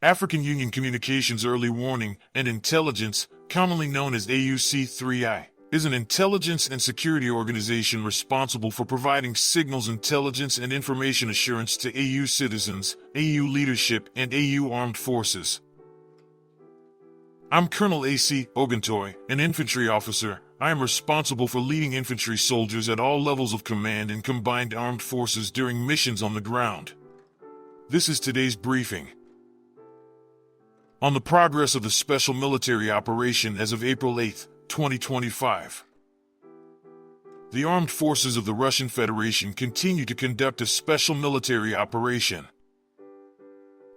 African Union Communications Early Warning and Intelligence, commonly known as AUC3I, is an intelligence and security organization responsible for providing signals intelligence and information assurance to AU citizens, AU leadership, and AU armed forces. I'm Colonel AC, Oguntoye, an infantry officer. I am responsible for leading infantry soldiers at all levels of command in combined armed forces during missions on the ground. This is today's briefing. On the progress of the special military operation as of April 8, 2025. The armed forces of the Russian Federation continue to conduct a special military operation.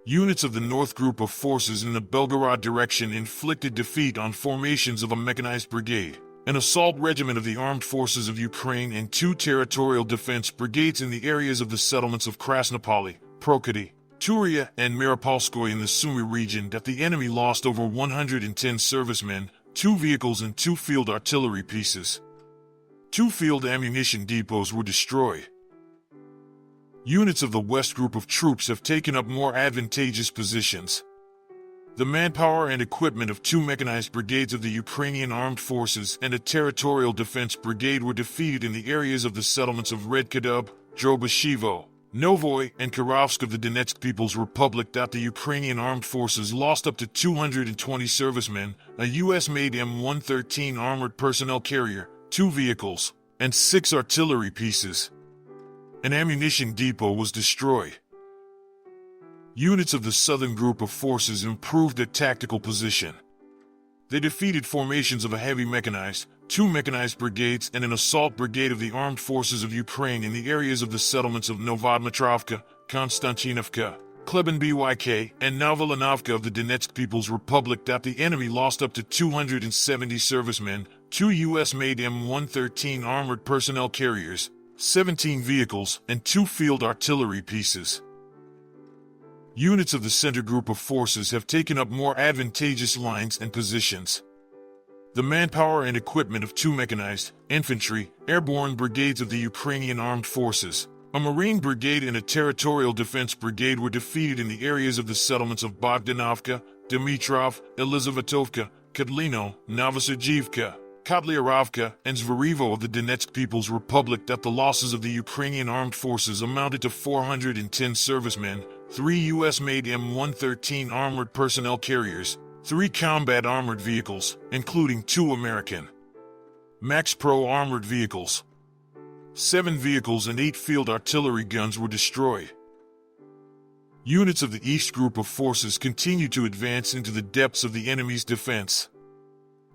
Units of the North Group of Forces in the Belgorod direction inflicted defeat on formations of a mechanized brigade, an assault regiment of the Armed Forces of Ukraine, and two territorial defense brigades in the areas of the settlements of Krasnopoli, Prokody, Turia, and Maripolskoye in the Sumy region that the enemy lost over 110 servicemen, 2 vehicles, and 2 field artillery pieces. 2 field ammunition depots were destroyed. Units of the West Group of troops have taken up more advantageous positions. The manpower and equipment of 2 mechanized brigades of the Ukrainian Armed Forces and a territorial defense brigade were defeated in the areas of the settlements of Redkadub, Drobashevo, Novoy, and Kirovsk of the Donetsk People's Republic. The Ukrainian Armed Forces lost up to 220 servicemen, a U.S.-made M113 armored personnel carrier, 2 vehicles, and 6 artillery pieces. An ammunition depot was destroyed. Units of the Southern Group of Forces improved their tactical position. They defeated formations of a heavy mechanized, 2 mechanized brigades, and an assault brigade of the Armed Forces of Ukraine in the areas of the settlements of Novodmitrovka, Konstantinovka, Klebenbyk, and Novolanovka of the Donetsk People's Republic. The enemy lost up to 270 servicemen, 2 U.S.-made M113 armored personnel carriers, 17 vehicles, and 2 field artillery pieces. Units of the Center Group of Forces have taken up more advantageous lines and positions. The manpower and equipment of 2 mechanized, infantry, airborne brigades of the Ukrainian Armed Forces, a Marine brigade, and a territorial defense brigade were defeated in the areas of the settlements of Bogdanovka, Dimitrov, Elizavetovka, Kodlino, Novosergivka, Kotliarovka, and Zvarivo of the Donetsk People's Republic. The losses of the Ukrainian Armed Forces amounted to 410 servicemen, 3 U.S.-made M113 armored personnel carriers, 3 combat armored vehicles, including 2 American Max Pro armored vehicles. 7 vehicles and 8 field artillery guns were destroyed. Units of the East Group of Forces continued to advance into the depths of the enemy's defense.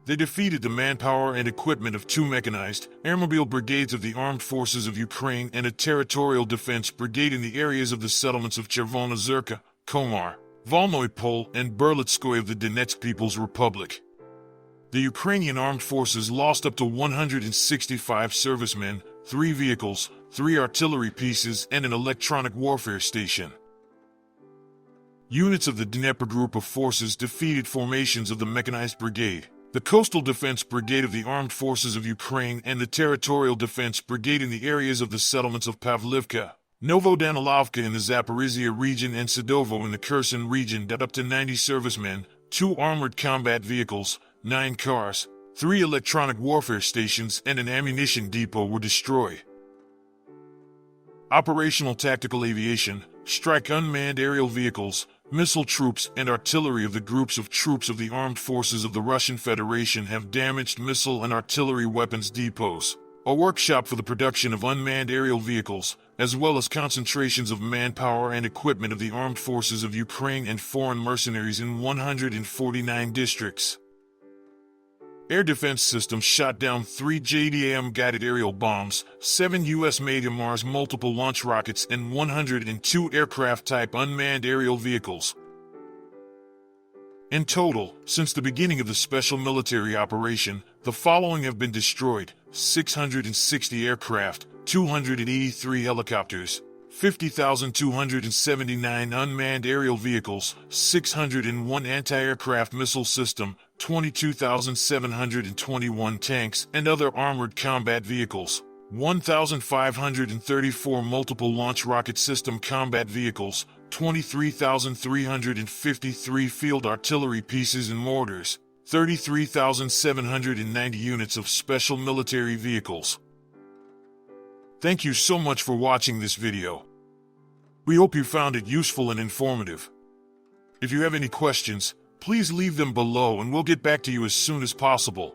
They defeated the manpower and equipment of 2 mechanized, airmobile brigades of the Armed Forces of Ukraine and a territorial defense brigade in the areas of the settlements of Chervona Zerka, Komar, Volnoy Pol, and Berlitskoye of the Donetsk People's Republic. The Ukrainian Armed Forces lost up to 165 servicemen, 3 vehicles, 3 artillery pieces, and an electronic warfare station. Units of the Dnieper Group of Forces defeated formations of the Mechanized Brigade, the Coastal Defense Brigade of the Armed Forces of Ukraine, and the Territorial Defense Brigade in the areas of the settlements of Pavlivka, Novodanilovka in the Zaporizhia region, and Sadovo in the Kherson region. Up to 90 servicemen, 2 armored combat vehicles, 9 cars, 3 electronic warfare stations, and an ammunition depot were destroyed. Operational tactical aviation, strike unmanned aerial vehicles, missile troops, and artillery of the groups of troops of the Armed Forces of the Russian Federation have damaged missile and artillery weapons depots, a workshop for the production of unmanned aerial vehicles, as well as concentrations of manpower and equipment of the Armed Forces of Ukraine and foreign mercenaries in 149 districts. Air defense systems shot down 3 JDAM-guided aerial bombs, 7 U.S.-made Mars multiple launch rockets, and 102 aircraft-type unmanned aerial vehicles. In total, since the beginning of the special military operation, the following have been destroyed: 660 aircraft, 283 helicopters, 50,279 unmanned aerial vehicles, 601 anti-aircraft missile system, 22,721 tanks and other armored combat vehicles, 1,534 multiple launch rocket system combat vehicles, 23,353 field artillery pieces and mortars, 33,790 units of special military vehicles. Thank you so much for watching this video. We hope you found it useful and informative. If you have any questions, please leave them below and we'll get back to you as soon as possible.